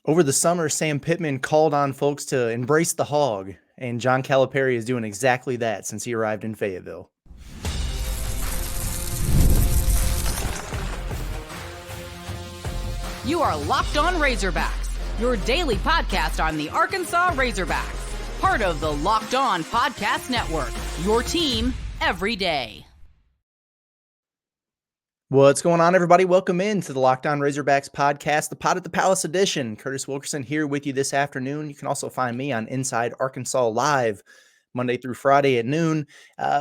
Over the summer, Sam Pittman called on folks to embrace the hog, and John Calipari is doing exactly that since he arrived in Fayetteville. You are Locked On Razorbacks, your daily podcast on the Arkansas Razorbacks, part of the Locked On Podcast Network, your team every day. What's going on, everybody? Welcome in to the Locked On Razorbacks podcast, the Pod at the Palace edition. Curtis Wilkerson here with you this afternoon. You can also find me on Inside Arkansas Live, Monday through Friday at noon.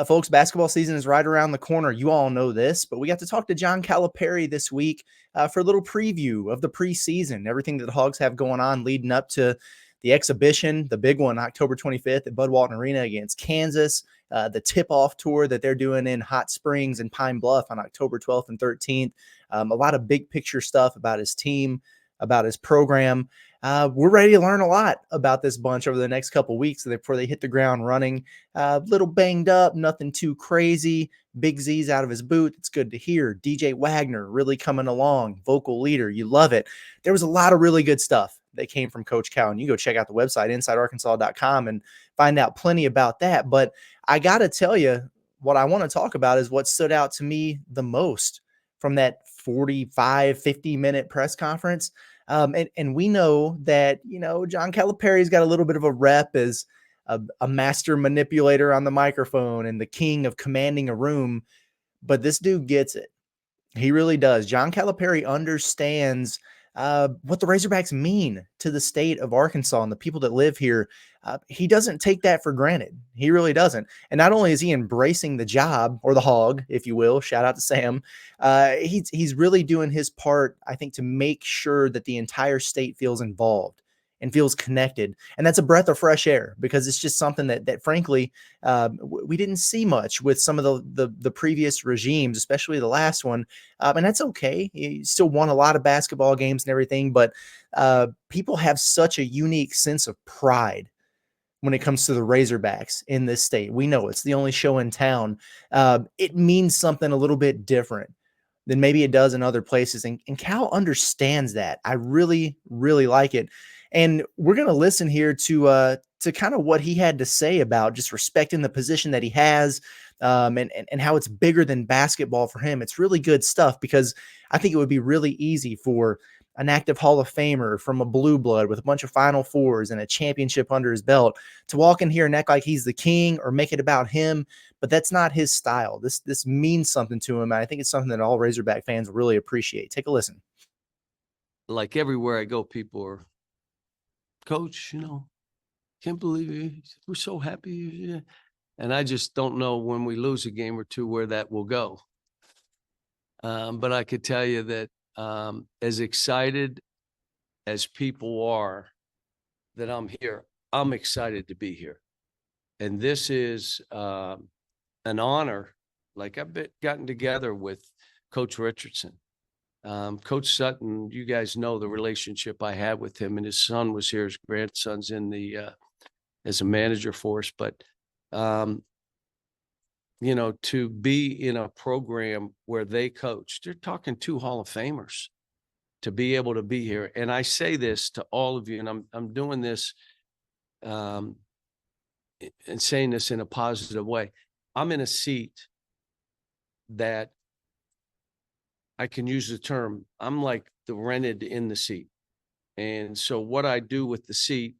Folks, basketball season is right around the corner. You all know this, but we got to talk to John Calipari this week for a little preview of the preseason, everything that the Hogs have going on leading up to the exhibition, the big one, October 25th at Bud Walton Arena against Kansas, the tip-off tour that they're doing in Hot Springs and Pine Bluff on October 12th and 13th. A lot of big picture stuff about his team, about his program. We're ready to learn a lot about this bunch over the next couple of weeks before they hit the ground running. A little banged up, nothing too crazy. Big Z's out of his boot. It's good to hear. DJ Wagner really coming along, vocal leader. You love it. There was a lot of really good stuff that came from Coach Cal, and you go check out the website, InsideArkansas.com, and find out plenty about that. But I got to tell you, what I want to talk about is what stood out to me the most from that 45, 50-minute press conference. And we know that, John Calipari's got a little bit of a rep as a master manipulator on the microphone and the king of commanding a room, but this dude gets it. He really does. John Calipari understands what the Razorbacks mean to the state of Arkansas and the people that live here. He doesn't take that for granted. He really doesn't. And not only is he embracing the job, or the hog, if you will, shout out to Sam, he's really doing his part, I think, to make sure that the entire state feels involved and feels connected. And that's a breath of fresh air, because it's just something that frankly, we didn't see much with some of the previous regimes, especially the last one. And that's okay. You still won a lot of basketball games and everything, but people have such a unique sense of pride when it comes to the Razorbacks in this state. We know it's the only show in town. It means something a little bit different than maybe it does in other places. And Cal understands that. I really, really like it. And we're going to listen here to kind of what he had to say about just respecting the position that he has, and how it's bigger than basketball for him. It's really good stuff, because I think it would be really easy for an active Hall of Famer from a blue blood with a bunch of Final Fours and a championship under his belt to walk in here and act like he's the king or make it about him. But that's not his style. This means something to him. And I think it's something that all Razorback fans will really appreciate. Take a listen. Like everywhere I go, people are, Coach, can't believe it. We're so happy. Yeah. And I just don't know when we lose a game or two where that will go. But I could tell you that as excited as people are that I'm here, I'm excited to be here. And this is an honor. Like, I've gotten together with Coach Richardson. Coach Sutton, you guys know the relationship I had with him, and his son was here. His grandson's in the as a manager for us. But to be in a program where they coach, they're talking 2 Hall of Famers, to be able to be here. And I say this to all of you, and I'm doing this and saying this in a positive way. I'm in a seat that I can use the term, I'm like the rented in the seat. And so what I do with the seat,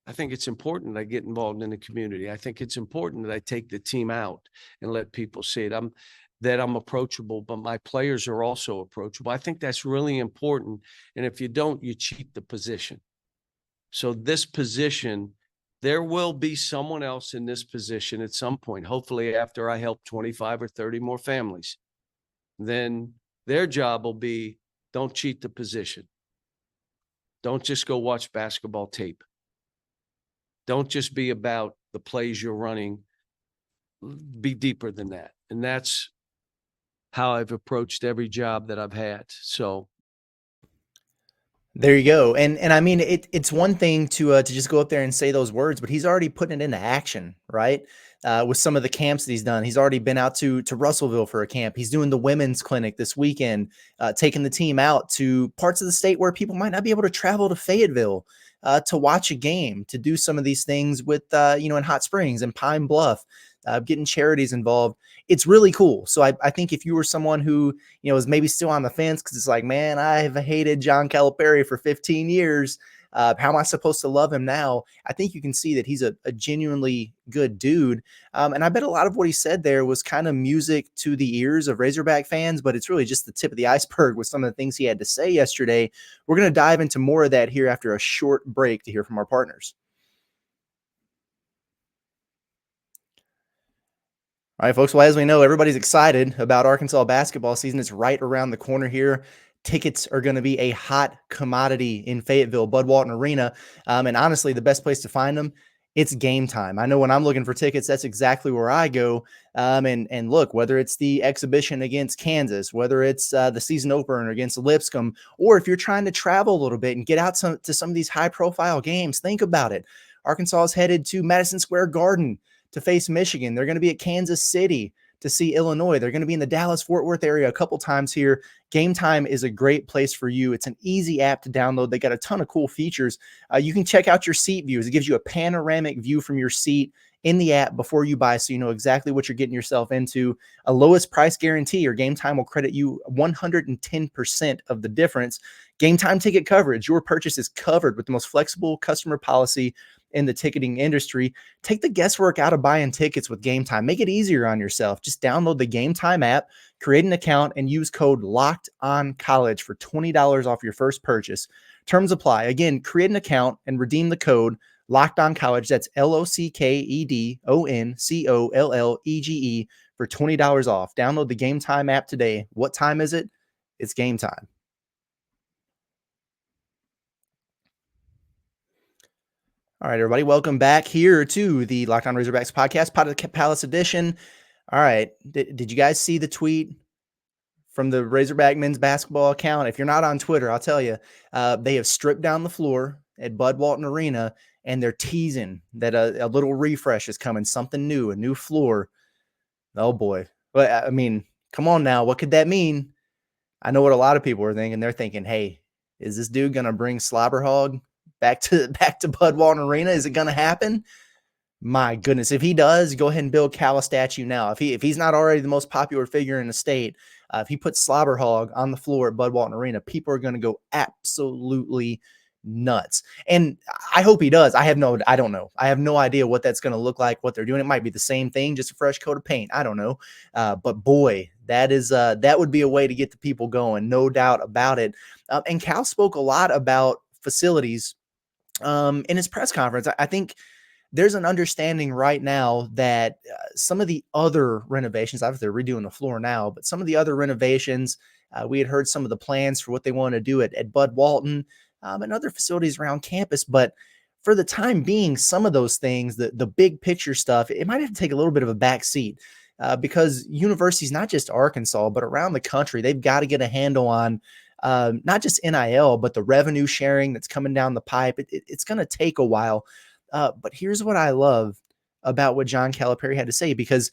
I think it's important that I get involved in the community. I think it's important that I take the team out and let people see it. I'm approachable, but my players are also approachable. I think that's really important. And if you don't, you cheat the position. So this position, there will be someone else in this position at some point, hopefully after I help 25 or 30 more families. Then their job will be, don't cheat the position. Don't just go watch basketball tape. Don't just be about the plays you're running. Be deeper than that. And that's how I've approached every job that I've had. So There you go. And I mean, it's one thing to just go up there and say those words, but he's already putting it into action, right? With some of the camps that he's done. He's already been out to Russellville for a camp. He's doing the women's clinic this weekend, taking the team out to parts of the state where people might not be able to travel to Fayetteville to watch a game, to do some of these things with, in Hot Springs and Pine Bluff, getting charities involved. It's really cool. So I think if you were someone who, is maybe still on the fence because it's like, man, I've hated John Calipari for 15 years. How am I supposed to love him now? I think you can see that he's a genuinely good dude. And I bet a lot of what he said there was kind of music to the ears of Razorback fans, but it's really just the tip of the iceberg with some of the things he had to say yesterday. We're going to dive into more of that here after a short break to hear from our partners. All right, folks. Well, as we know, everybody's excited about Arkansas basketball season. It's right around the corner here. Tickets are going to be a hot commodity in Fayetteville, Bud Walton Arena. And honestly, the best place to find them, it's Game Time. I know when I'm looking for tickets, that's exactly where I go. And look, whether it's the exhibition against Kansas, whether it's the season opener against Lipscomb, or if you're trying to travel a little bit and get out to some of these high-profile games, think about it. Arkansas is headed to Madison Square Garden to face Michigan. They're going to be at Kansas City to see Illinois. They're going to be in the Dallas-Fort Worth area a couple times here. Game Time is a great place for you. It's an easy app to download. They got a ton of cool features. You can check out your seat views. It gives you a panoramic view from your seat in the app before you buy, so you know exactly what you're getting yourself into. A lowest price guarantee, or Game Time will credit you 110% of the difference. Game Time ticket coverage. Your purchase is covered with the most flexible customer policy in the ticketing industry. Take the guesswork out of buying tickets with Game Time. Make it easier on yourself. Just download the Game Time app, create an account, and use code LOCKEDONCOLLEGE for $20 off your first purchase. Terms apply. Again, create an account and redeem the code LOCKEDONCOLLEGE. That's LOCKEDONCOLLEGE for $20 off. Download the Game Time app today. What time is it? It's game time. All right, everybody, welcome back here to the Locked On Razorbacks podcast, Pot of the Palace edition. All right, did you guys see the tweet from the Razorback men's basketball account? If you're not on Twitter, I'll tell you, they have stripped down the floor at Bud Walton Arena, and they're teasing that a little refresh is coming, something new, a new floor. Oh, boy. But, I mean, come on now. What could that mean? I know what a lot of people are thinking. They're thinking, hey, is this dude going to bring Slobber Hog back to Bud Walton Arena? Is it going to happen? My goodness. If he does, go ahead and build Cal a statue now. If he's not already the most popular figure in the state, if he puts Slobber Hog on the floor at Bud Walton Arena, people are going to go absolutely nuts. And I hope he does. I don't know. I have no idea what that's going to look like, what they're doing. It might be the same thing, just a fresh coat of paint. I don't know. But boy, that would be a way to get the people going. No doubt about it. And Cal spoke a lot about facilities in his press conference. I think there's an understanding right now that some of the other renovations, obviously they're redoing the floor now, but some of the other renovations, we had heard some of the plans for what they want to do at Bud Walton and other facilities around campus. But for the time being, some of those things, the big picture stuff, it might have to take a little bit of a back seat because universities, not just Arkansas, but around the country, they've got to get a handle on not just NIL, but the revenue sharing that's coming down the pipe. It's going to take a while. But here's what I love about what John Calipari had to say, because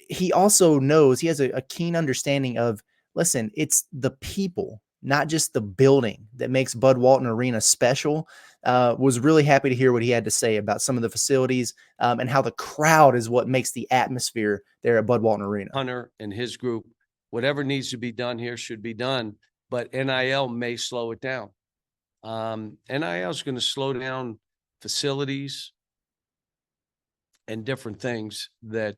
he also knows, he has a keen understanding of, listen, it's the people, not just the building, that makes Bud Walton Arena special. Was really happy to hear what he had to say about some of the facilities and how the crowd is what makes the atmosphere there at Bud Walton Arena. Hunter and his group, whatever needs to be done here should be done, but NIL may slow it down. NIL is going to slow down facilities and different things that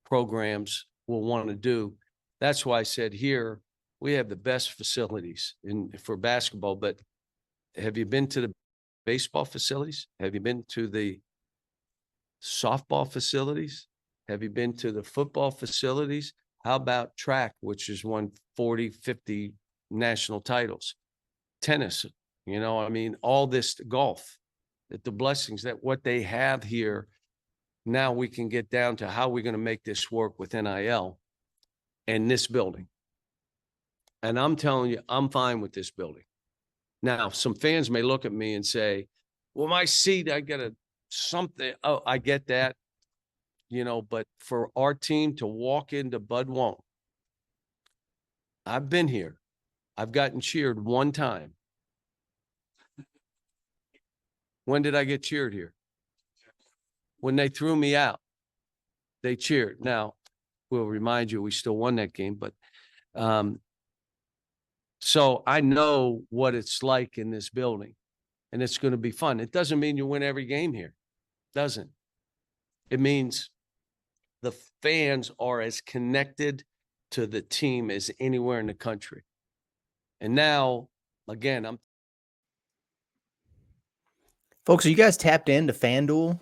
programs will want to do. That's why I said here we have the best facilities for basketball. But have you been to the baseball facilities? Have you been to the softball facilities? Have you been to the football facilities? How about track, which has won 40, 50 national titles? Tennis, all this, golf. That the blessings that what they have here, now we can get down to how we're going to make this work with NIL and this building. And I'm telling you, I'm fine with this building. Now, some fans may look at me and say, well, my seat, I got something. Oh, I get that, but for our team to walk into Bud Walton, I've been here. I've gotten cheered one time. When did I get cheered here? When they threw me out, they cheered. Now, we'll remind you, we still won that game, but so I know what it's like in this building, and it's going to be fun. It doesn't mean you win every game here. Doesn't. It means the fans are as connected to the team as anywhere in the country. And now, again, Folks, are you guys tapped into FanDuel?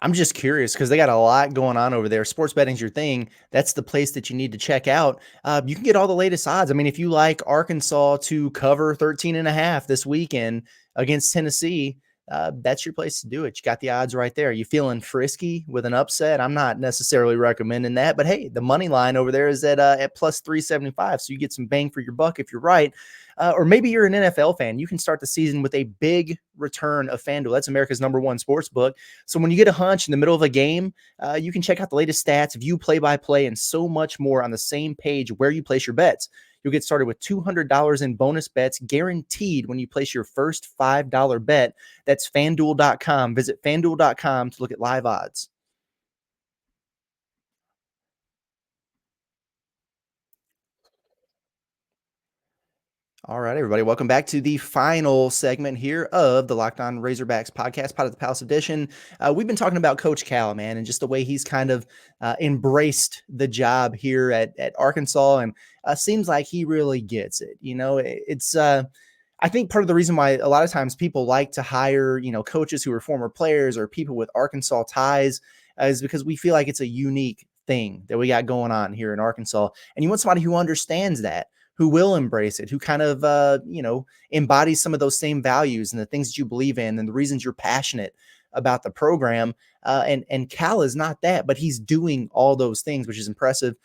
I'm just curious because they got a lot going on over there. Sports betting's your thing. That's the place that you need to check out. You can get all the latest odds. I mean, if you like Arkansas to cover 13.5 this weekend against Tennessee, that's your place to do it. You got the odds right there. You feeling frisky with an upset? I'm not necessarily recommending that, but hey, the money line over there is at plus 375, so you get some bang for your buck if you're right. Or maybe you're an NFL fan. You can start the season with a big return of FanDuel. That's America's #1 sports book. So when you get a hunch in the middle of a game, you can check out the latest stats, view play-by-play, and so much more on the same page where you place your bets. You'll get started with $200 in bonus bets guaranteed when you place your first $5 bet. That's FanDuel.com. Visit FanDuel.com to look at live odds. All right, everybody. Welcome back to the final segment here of the Locked On Razorbacks podcast, Pot of the Palace edition. We've been talking about Coach Cal, man, and just the way he's kind of embraced the job here at Arkansas, and seems like he really gets it. It's I think part of the reason why a lot of times people like to hire, coaches who are former players or people with Arkansas ties is because we feel like it's a unique thing that we got going on here in Arkansas. And you want somebody who understands that, who will embrace it, who kind of, embodies some of those same values and the things that you believe in and the reasons you're passionate about the program. And Cal is not that, but he's doing all those things, which is impressive.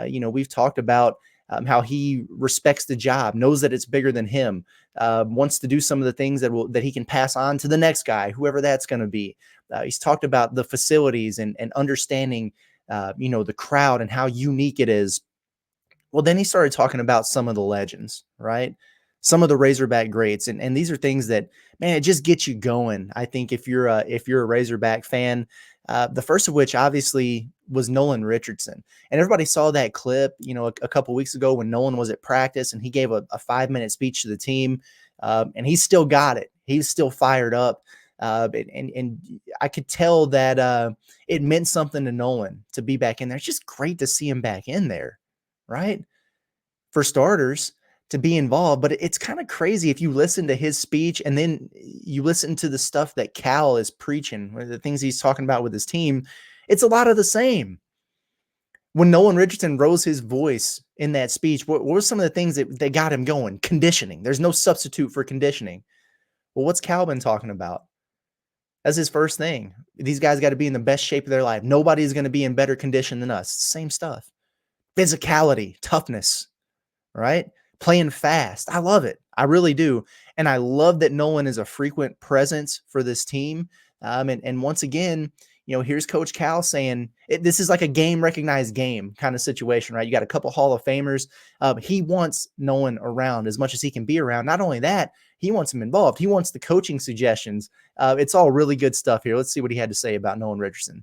We've talked about how he respects the job, knows that it's bigger than him, wants to do some of the things that he can pass on to the next guy, whoever that's going to be. He's talked about the facilities and understanding, the crowd and how unique it is. Well, then he started talking about some of the legends, right? Some of the Razorback greats. And these are things that, man, it just gets you going. I think if you're a Razorback fan, the first of which obviously was Nolan Richardson. And everybody saw that clip, a couple weeks ago when Nolan was at practice and he gave a 5-minute speech to the team. And he still got it. He was still fired up. And I could tell that it meant something to Nolan to be back in there. It's just great to see him back in there, right? For starters, to be involved. But it's kind of crazy if you listen to his speech and then you listen to the stuff that Cal is preaching, the things he's talking about with his team. It's a lot of the same. When Nolan Richardson rose his voice in that speech, what were some of the things that got him going? Conditioning. There's no substitute for conditioning. Well, what's Cal been talking about? That's his first thing. These guys got to be in the best shape of their life. Nobody's going to be in better condition than us. Same stuff. Physicality, toughness, right? Playing fast. I love it. I really do. And I love that Nolan is a frequent presence for this team. And once again, here's Coach Cal saying this is like a game recognized game kind of situation, right? You got a couple Hall of Famers. He wants Nolan around as much as he can be around. Not only that, he wants him involved. He wants the coaching suggestions. It's all really good stuff here. Let's see what he had to say about Nolan Richardson.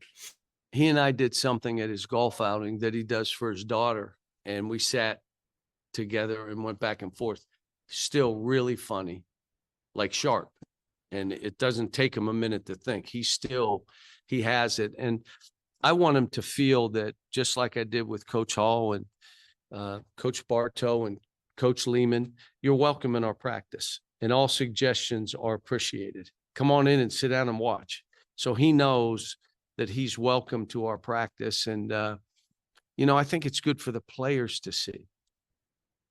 He and I did something at his golf outing that he does for his daughter. And we sat together and went back and forth. Still really funny, like sharp. And it doesn't take him a minute to think. He has it. And I want him to feel that, just like I did with Coach Hall and Coach Bartow and Coach Lehman, you're welcome in our practice and all suggestions are appreciated. Come on in and sit down and watch. So he knows that he's welcome to our practice. And, I think it's good for the players to see.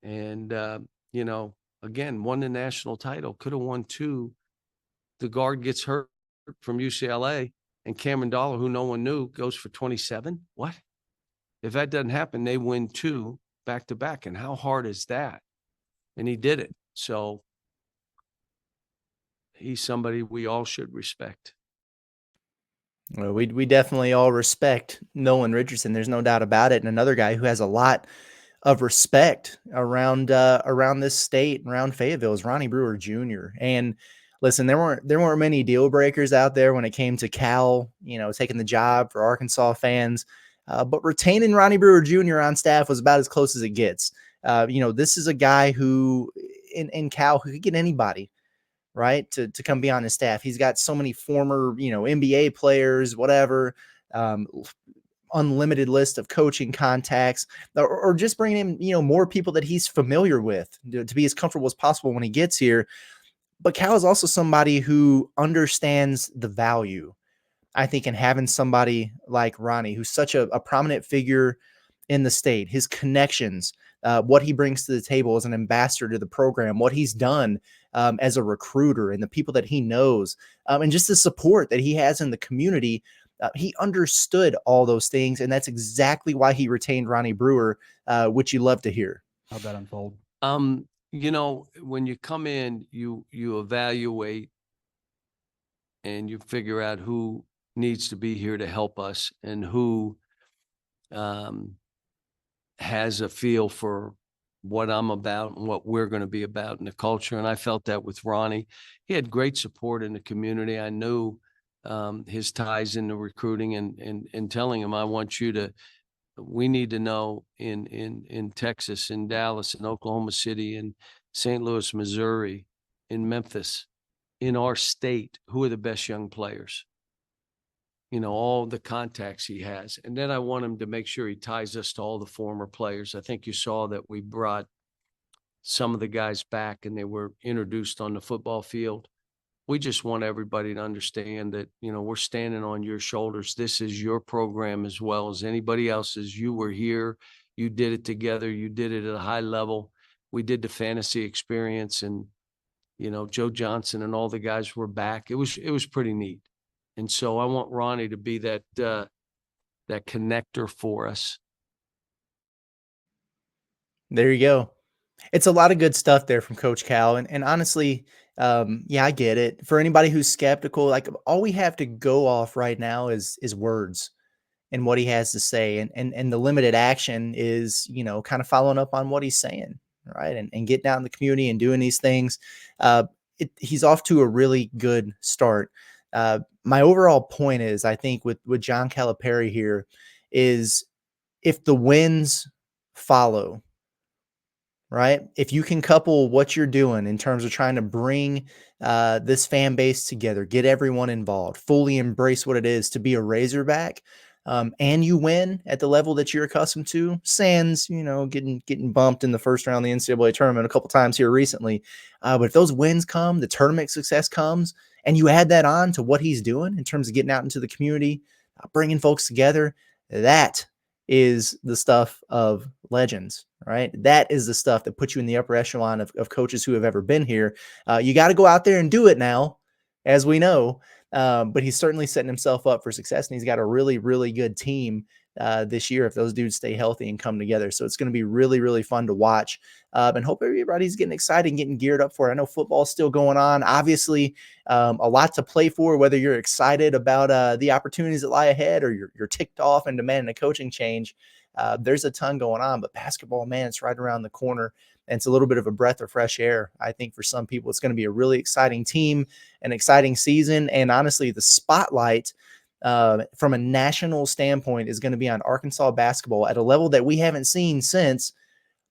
And, again, won the national title, could have won 2. The guard gets hurt from UCLA, and Cameron Dollar, who no one knew, goes for 27. What? If that doesn't happen, they win 2 back-to-back. And how hard is that? And he did it. So he's somebody we all should respect. Well, we definitely all respect Nolan Richardson. There's no doubt about it. And another guy who has a lot of respect around this state, around Fayetteville, is Ronnie Brewer Jr. And listen, there weren't many deal breakers out there when it came to Cal, taking the job for Arkansas fans. But retaining Ronnie Brewer Jr. on staff was about as close as it gets. This is a guy who in Cal who could get anybody, right, to come be on his staff. He's got so many former, NBA players, whatever, unlimited list of coaching contacts, or just bringing in, more people that he's familiar with to be as comfortable as possible when he gets here. But Cal is also somebody who understands the value, I think, in having somebody like Ronnie, who's such a prominent figure in the state, his connections, what he brings to the table as an ambassador to the program, what he's done as a recruiter, and the people that he knows, and just the support that he has in the community. He understood all those things, and that's exactly why he retained Ronnie Brewer, which you love to hear. How'd that unfold? When you come in, you evaluate and you figure out who needs to be here to help us and who has a feel for what I'm about and what we're going to be about in the culture. And I felt that with Ronnie. He had great support in the community. I knew his ties in the recruiting and telling him, we need to know in Texas, in Dallas, in Oklahoma City, in St. Louis, Missouri, in Memphis, in our state, who are the best young players, all the contacts he has. And then I want him to make sure he ties us to all the former players. I think you saw that we brought some of the guys back and they were introduced on the football field. We just want everybody to understand that, we're standing on your shoulders. This is your program as well as anybody else's. You were here. You did it together. You did it at a high level. We did the fantasy experience, and, Joe Johnson and all the guys were back. It was pretty neat. And so I want Ronnie to be that connector for us. There you go. It's a lot of good stuff there from Coach Cal. And honestly, I get it. For anybody who's skeptical, like, all we have to go off right now is words and what he has to say. And the limited action is, kind of following up on what he's saying, right? And getting out in the community and doing these things. He's off to a really good start. My overall point is, I think with John Calipari here, is if the wins follow, right? If you can couple what you're doing in terms of trying to bring this fan base together, get everyone involved, fully embrace what it is to be a Razorback, and you win at the level that you're accustomed to, sans, getting bumped in the first round of the NCAA tournament a couple times here recently. But if those wins come, the tournament success comes, and you add that on to what he's doing in terms of getting out into the community, bringing folks together, that is the stuff of legends, right? That is the stuff that puts you in the upper echelon of coaches who have ever been here. You got to go out there and do it now, as we know. But he's certainly setting himself up for success, and he's got a really, really good team this year if those dudes stay healthy and come together. So it's going to be really, really fun to watch, and hope everybody's getting excited and getting geared up for it. I know football's still going on. Obviously, a lot to play for, whether you're excited about the opportunities that lie ahead or you're ticked off and demanding a coaching change. There's a ton going on, but basketball, man, it's right around the corner. And it's a little bit of a breath of fresh air. I think for some people, it's going to be a really exciting team, an exciting season. And honestly, the spotlight from a national standpoint is going to be on Arkansas basketball at a level that we haven't seen since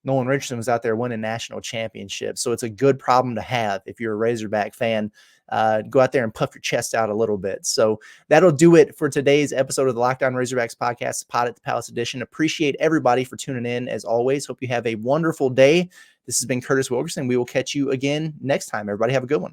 Nolan Richardson was out there winning national championships. So it's a good problem to have if you're a Razorback fan. Go out there and puff your chest out a little bit. So that'll do it for today's episode of the Locked On Razorbacks podcast, Pod at the Palace edition. Appreciate everybody for tuning in as always. Hope you have a wonderful day. This has been Curtis Wilkerson. We will catch you again next time. Everybody have a good one.